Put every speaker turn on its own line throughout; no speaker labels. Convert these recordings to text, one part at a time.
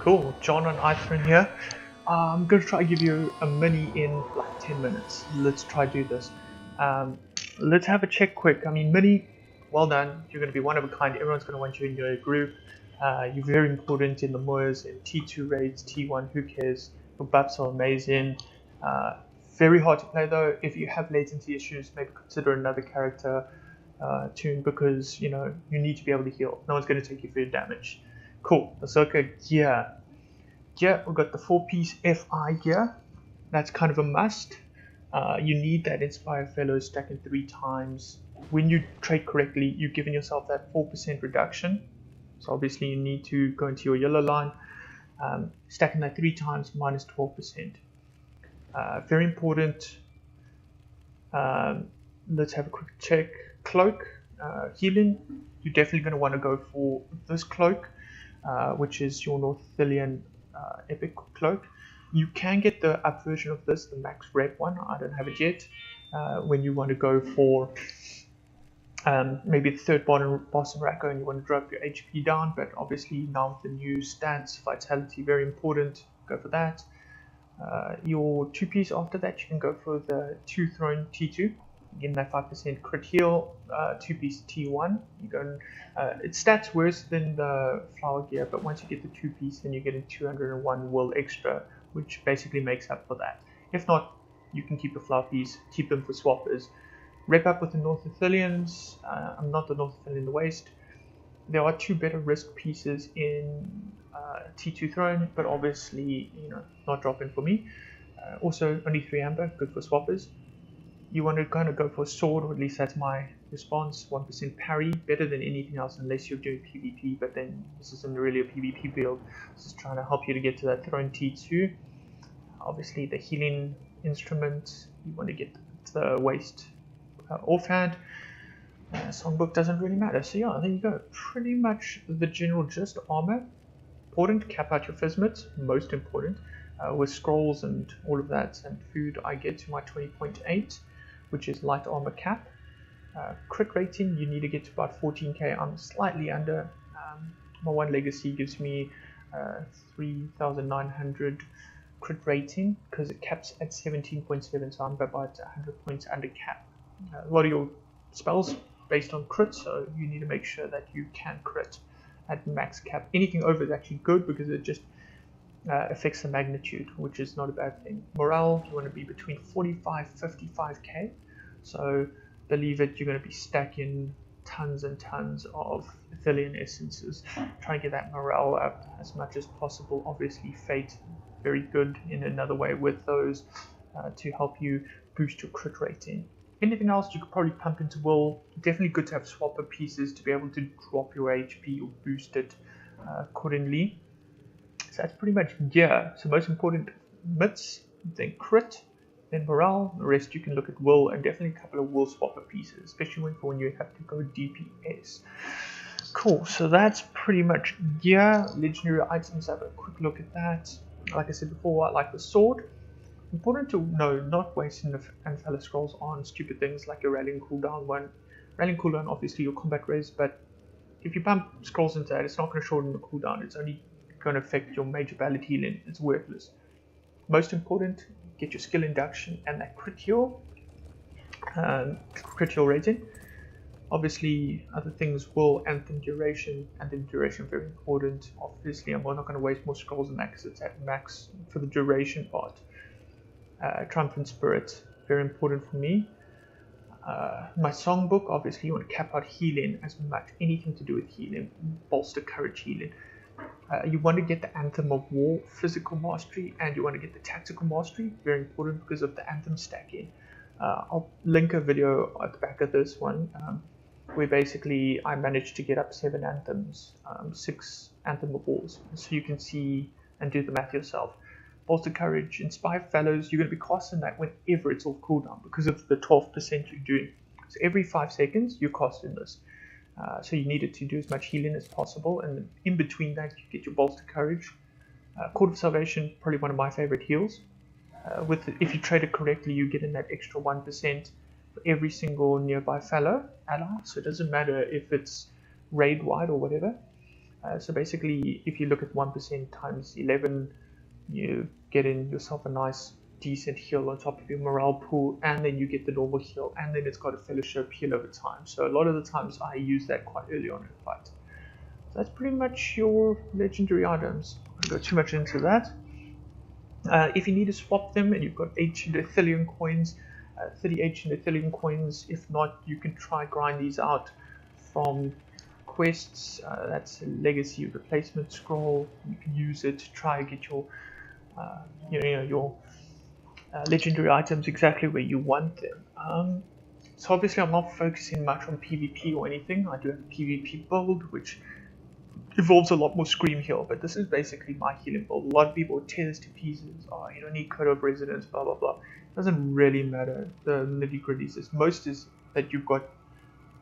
Cool, John and Ithrin here. I'm going to try to give you a mini in like 10 minutes. Let's try do this. Let's have a check quick. I mean, mini, well done. You're going to be one of a kind. Everyone's going to want you in your group. You're very important in the Moors, in T2 raids, T1, who cares? Your buffs are amazing. Very hard to play though. If you have latency issues, maybe consider another character tune because you need to be able to heal. No one's going to take you for your damage. Cool, Ahsoka gear. Yeah, we've got the 4-piece FI gear. That's kind of a must. You need that Inspire Fellow stacking 3 times. When you trade correctly, you've given yourself that 4% reduction. So obviously you need to go into your yellow line. Stacking that 3 times minus 12%. Very important. Let's have a quick check. Cloak, healing. You're definitely going to want to go for this cloak, which is your Northillian epic cloak. You can get the up version of this, the max rep one. I don't have it yet. When you want to go for maybe the third boss racker and you want to drop your HP down, but obviously now with the new stats, vitality, very important, go for that. Your 2-piece after that, you can go for the 2 Throne T2. Getting that 5% crit heal, 2-piece T1. You go, its stats worse than the flower gear, but once you get the 2-piece, then you're getting 201 will extra, which basically makes up for that. If not, you can keep the flower piece, keep them for swappers. Rep up with the Northillians. I'm not the Northillian in the waist. There are 2 better risk pieces in T2 Throne, but obviously, not dropping for me. Also, only 3 amber, good for swappers. You want to kind of go for a sword, or at least that's my response. 1% parry, better than anything else unless you're doing PvP, but then this isn't really a PvP build. This is trying to help you to get to that Throne T2. Obviously the healing instrument, you want to get the waist offhand. Songbook doesn't really matter, so yeah, there you go. Pretty much the general gist. Armor, important, cap out your Physmits, most important. With scrolls and all of that and food, I get to my 20.8, which is light armor cap. Crit rating, you need to get to about 14k. I'm slightly under. My 1 legacy gives me 3,900 crit rating because it caps at 17.7, so I'm about 100 points under cap. A lot of your spells based on crit, so you need to make sure that you can crit at max cap. Anything over is actually good because it just affects the magnitude, which is not a bad thing. Morale, you want to be between 45-55k, so believe it, you're going to be stacking tons and tons of Athelian essences. Try and get that morale up as much as possible. Obviously Fate, very good in another way with those to help you boost your crit rating. Anything else you could probably pump into will. Definitely good to have swapper pieces to be able to drop your HP or boost it accordingly. So that's pretty much gear. So most important, mitts, then crit, then morale. The rest you can look at will, and definitely a couple of will swapper pieces, especially when you have to go DPS. Cool, so that's pretty much gear. Legendary items, have a quick look at that. Like I said before, I like the sword. Important to know, not wasting the Anthella scrolls on stupid things like your rallying cooldown one. Rallying cooldown, obviously your combat res, but if you pump scrolls into that, it's not going to shorten the cooldown. It's only going to affect your major ballad healing. It's worthless. Most important, get your skill induction and that crit heal rating. Obviously other things will, anthem duration very important. Obviously I'm not going to waste more scrolls than that because it's at max for the duration part. Triumphant Spirit, very important for me. My songbook, obviously you want to cap out healing as much, anything to do with healing, bolster courage healing. You want to get the Anthem of War physical mastery, and you want to get the tactical mastery, very important because of the Anthem stacking. I'll link a video at the back of this one where basically I managed to get up 7 Anthems, 6 Anthem of Wars, so you can see and do the math yourself. Bolster courage, inspire fellows, you're going to be casting that whenever it's off cooldown because of the 12% you're doing. So every 5 seconds you're casting this. So you need it to do as much healing as possible, and in between that you get your bolster courage. Cord of Salvation, probably one of my favorite heals. If you trade it correctly, you get in that extra 1% for every single nearby fellow ally, so it doesn't matter if it's raid wide or whatever. So basically, if you look at 1% times 11, you get in yourself a nice decent heal on top of your morale pool, and then you get the normal heal, and then it's got a fellowship heal over time. So a lot of the times I use that quite early on in a fight. So that's pretty much your legendary items. I won't go too much into that. If you need to swap them and you've got ancient Ethereum coins, 30 ancient Ethereum coins, if not, you can try grind these out from quests. That's a legacy replacement scroll. You can use it to try and get your your legendary items exactly where you want them. So obviously I'm not focusing much on PvP or anything. I do have a PvP build which involves a lot more scream heal, but this is basically my healing build. A lot of people tear this to pieces. Oh, you don't need Code of Resonance, blah blah blah. It doesn't really matter. The nitty gritties is most is that you've got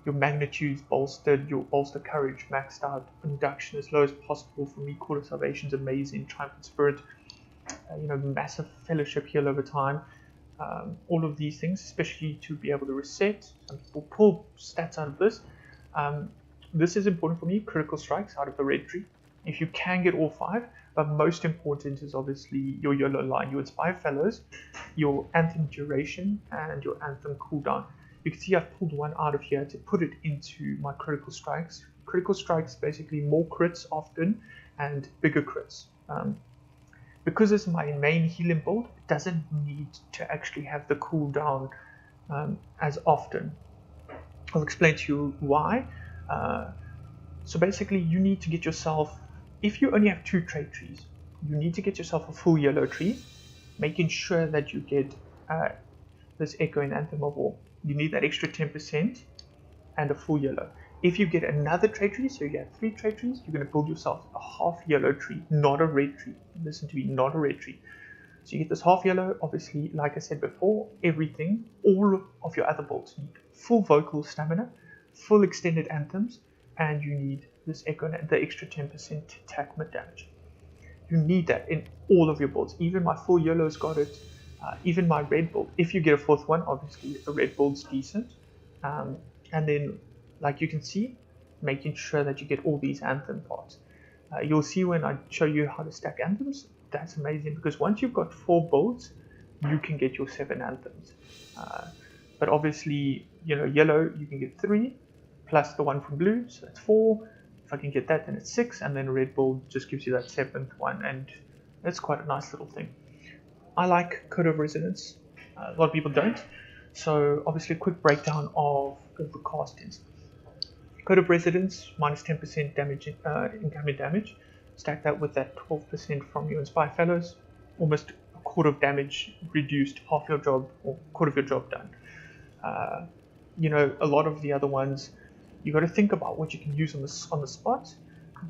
your magnitudes bolstered, your bolster courage maxed out, induction as low as possible. For me, Court of Salvation's amazing. Triumphant Spirit, massive fellowship heal over time. All of these things, especially to be able to reset. Some people pull stats out of this. This is important for me, critical strikes out of the red tree. If you can get all 5, but most important is obviously your yellow line, your Inspire Fellows, your Anthem duration, and your Anthem cooldown. You can see I've pulled one out of here to put it into my critical strikes. Critical strikes basically more crits often and bigger crits. Because it's my main healing build, it doesn't need to actually have the cooldown as often. I'll explain to you why. So basically you need to get yourself, if you only have 2 trait trees, you need to get yourself a full yellow tree, making sure that you get this Echo in Anthem of War. You need that extra 10% and a full yellow. If you get another trait tree, so you have 3 trait trees, you're going to build yourself a half yellow tree, not a red tree. Listen to me, not a red tree. So you get this half yellow. Obviously, like I said before, everything, all of your other builds need full vocal stamina, full extended anthems, and you need this Echo, the extra 10% attack mid damage. You need that in all of your builds. Even my full yellow's got it. Even my red build. If you get a 4th one, obviously a red build's decent. And then, like you can see, making sure that you get all these anthem parts. You'll see when I show you how to stack anthems, that's amazing, because once you've got 4 builds, you can get your 7 anthems. But obviously, yellow, you can get 3, plus the one from blue, so that's 4. If I can get that, then it's 6, and then red build just gives you that 7th one, and that's quite a nice little thing. I like Code of Resonance. A lot of people don't. So obviously a quick breakdown of all the castings. Code of Resonance, minus 10% damage, incoming damage. Stack that with that 12% from your Inspire Fellows. Almost a quarter of damage reduced, half your job, or quarter of your job done. A lot of the other ones, you got to think about what you can use on the spot.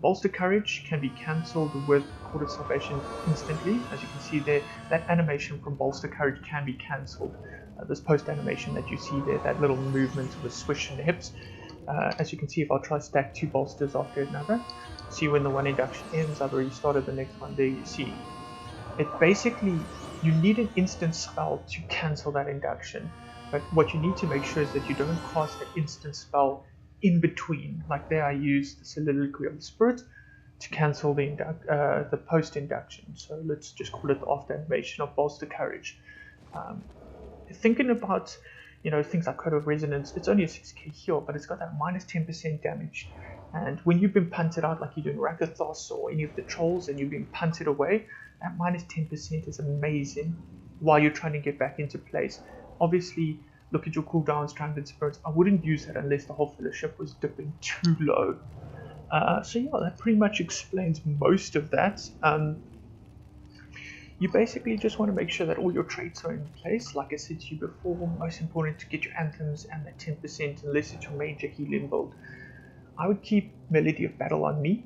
Bolster Courage can be cancelled with Court of Salvation instantly. As you can see there, that animation from Bolster Courage can be cancelled. This post animation that you see there, that little movement of a swish in the hips. As you can see, if I'll try to stack 2 bolsters after another, see when the one induction ends, I've already started the next one. There you see. It basically, you need an instant spell to cancel that induction. But what you need to make sure is that you don't cast an instant spell in between. Like there I used the Soliloquy of the Spirit to cancel the post induction. So let's just call it the after animation of Bolster Courage. Thinking about things like Code of Resonance, it's only a 6k heal, but it's got that minus 10% damage. And when you've been punted out, like you're doing Rakathos or any of the trolls, and you've been punted away, that minus 10% is amazing while you're trying to get back into place. Obviously, look at your cooldowns, Triumphant Spirits. I wouldn't use that unless the whole fellowship was dipping too low. So yeah, that pretty much explains most of that. You basically just want to make sure that all your traits are in place. Like I said to you before, most important to get your anthems and that 10% unless it's your major healing build. I would keep Melody of Battle on me.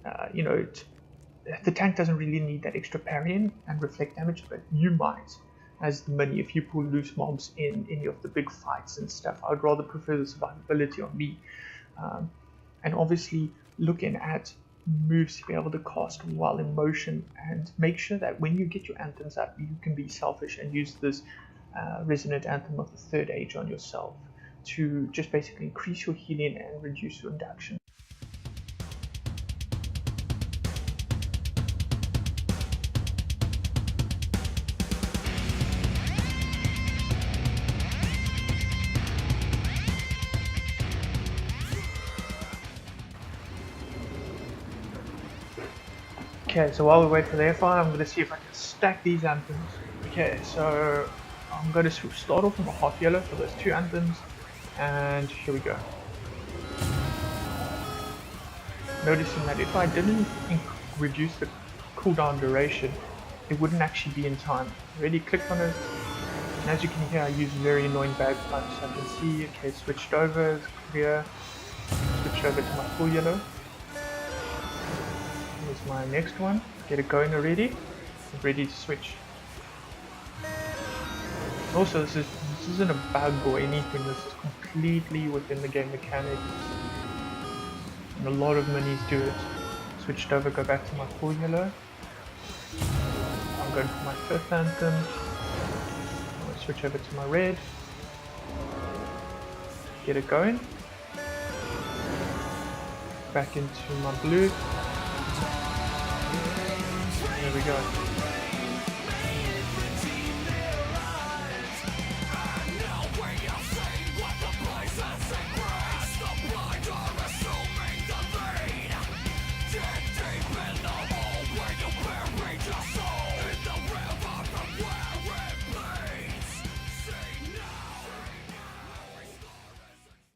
The tank doesn't really need that extra parrying and reflect damage, but you might, as the mini, if you pull loose mobs in any of the big fights and stuff. I would rather prefer the survivability on me. And obviously looking at moves to be able to cast while in motion, and make sure that when you get your anthems up, you can be selfish and use this resonant anthem of the 3rd age on yourself to just basically increase your healing and reduce your induction. Okay, so while we wait for the F5, I'm going to see if I can stack these anthems. Okay, so I'm going to start off from a half yellow for those 2 anthems, and here we go. Noticing that if I didn't reduce the cooldown duration, it wouldn't actually be in time. Already clicked on it, and as you can hear, I use very annoying bagpipes. I can see, okay, switched over, it's clear. Switch over to my full yellow. Here's my next one. Get it going already. I'm ready to switch. Also, this isn't a bug or anything. This is completely within the game mechanics, and a lot of minis do it. Switched over, go back to my full yellow. I'm going for my 5th anthem. I'm going to switch over to my red. Get it going. Back into my blue. There we go.